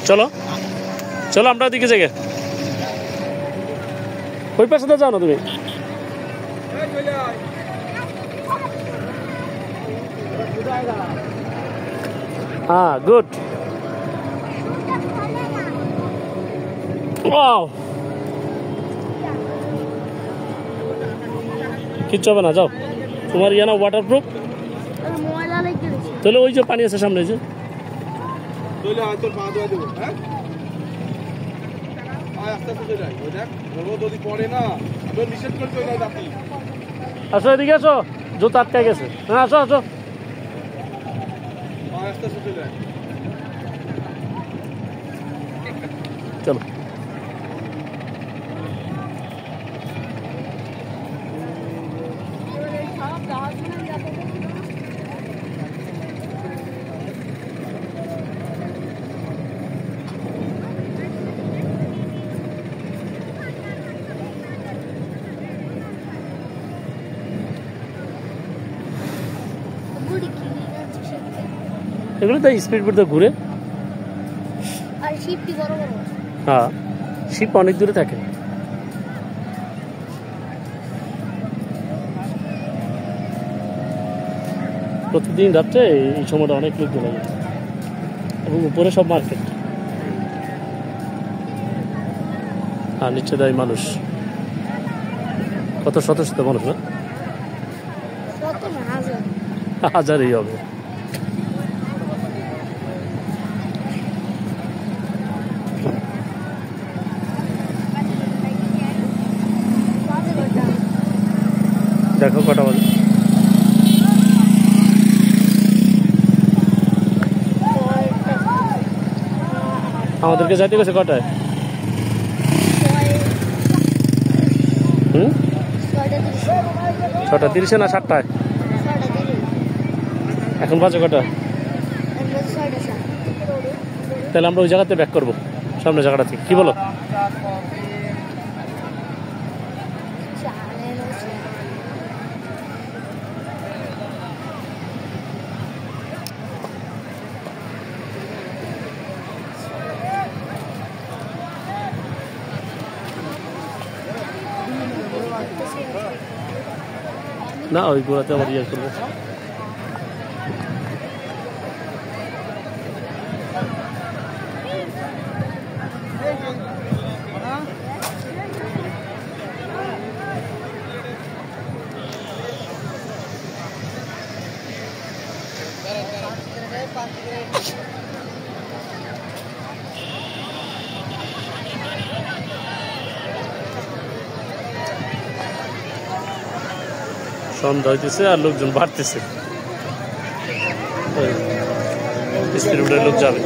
চলো চলো আমরা ওদিকে যাই, ওই পাশে যাও না তুমি। হ্যাঁ গুড, কিচ্ছু হবে না, যাও। তোমার ইয়ে না ওয়াটারপ্রুফ, তাহলে ওই যে পানি আছে সামনে, যে আসো এদিকে আসো, জুতো আটকায় গেছে। হ্যাঁ আসো আসো, চলো। এগুলো তো স্পিড বোট ঘুরে, হ্যাঁ শিপ অনেক দূরে থাকে। প্রতিদিন রাত্রে এই সময়টা অনেক লোক চলে যায়, এবং উপরে সব মার্কেট, আর নিচে দেয় মানুষ, কত শত শত মানুষ, না হাজারই হবে। দেখো কটা বাজে, আমাদেরকে যাইতে গেছে কটায়? 6:30 না 7টায়? এখন বাজে কটা? তাহলে আমরা ওই জায়গাতে ব্যাক করবো, সামনে জায়গাটা থেকে, কি বলো? না ওই গোড়াতে আমার ইয়ে করবো। সন্ধ্যা হইতেছে আর লোকজন বাড়তেছে, স্পিড লোক যাবে।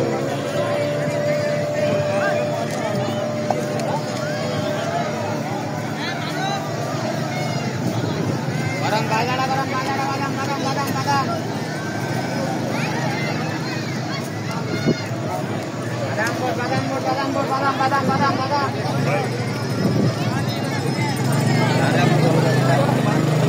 বাদাম